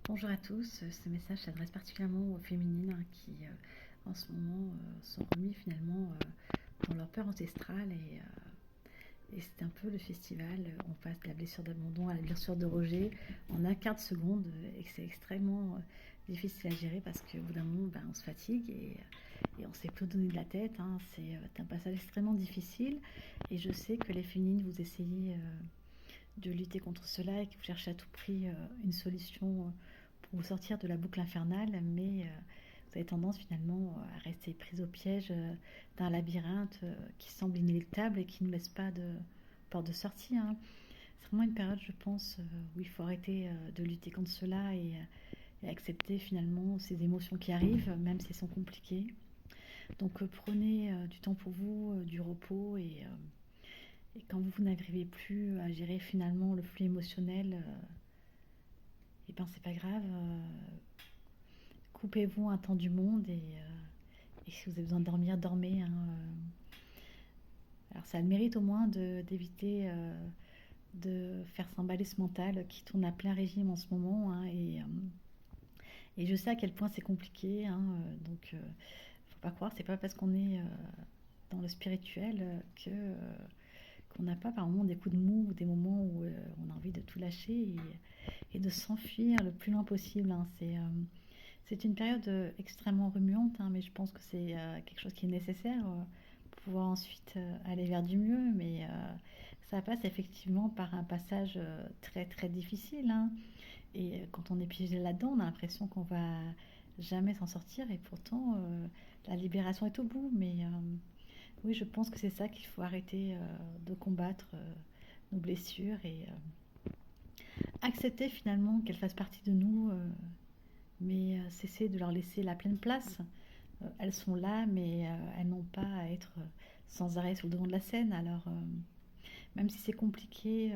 Bonjour à tous, ce message s'adresse particulièrement aux féminines qui en ce moment sont remis finalement dans leur peur ancestrale et c'est un peu le festival, on passe de la blessure d'abandon à la blessure de rejet en un quart de seconde et que c'est extrêmement difficile à gérer parce qu'au bout d'un moment on se fatigue et on ne sait plus donner de la tête, hein. C'est un passage extrêmement difficile et je sais que les féminines vous essayez de lutter contre cela et que vous cherchez à tout prix une solution pour vous sortir de la boucle infernale, mais vous avez tendance finalement à rester prise au piège d'un labyrinthe qui semble inéluctable et qui ne laisse pas de porte de sortie, hein. C'est vraiment une période, je pense, où il faut arrêter de lutter contre cela et accepter finalement ces émotions qui arrivent, même si elles sont compliquées. Donc prenez du temps pour vous, du repos et quand vous n'arrivez plus à gérer finalement le flux émotionnel, et ben c'est pas grave. Coupez-vous un temps du monde et si vous avez besoin de dormir, dormez, hein. Alors ça a le mérite au moins d'éviter de faire s'emballer ce mental qui tourne à plein régime en ce moment, hein, et je sais à quel point c'est compliqué, hein, donc faut pas croire, c'est pas parce qu'on est dans le spirituel qu'on n'a pas par moments des coups de mou ou des moments où on a envie de tout lâcher et de s'enfuir le plus loin possible, hein. C'est une période extrêmement remuante, hein, mais je pense que c'est quelque chose qui est nécessaire pour pouvoir ensuite aller vers du mieux. Mais ça passe effectivement par un passage très très difficile, hein. Et quand on est piégé là-dedans, on a l'impression qu'on va jamais s'en sortir. Et pourtant, la libération est au bout. Mais oui, je pense que c'est ça qu'il faut arrêter de combattre nos blessures et accepter finalement qu'elles fassent partie de nous. Mais cesser de leur laisser la pleine place. Elles sont là, mais elles n'ont pas à être sans arrêt sur le devant de la scène. Alors, même si c'est compliqué,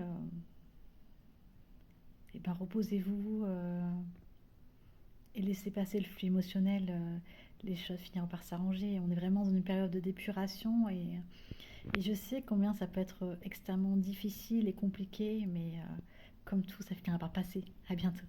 eh ben, reposez-vous et laissez passer le flux émotionnel. Les choses finiront par s'arranger. On est vraiment dans une période de d'épuration et je sais combien ça peut être extrêmement difficile et compliqué, mais comme tout, ça finira par passer. À bientôt.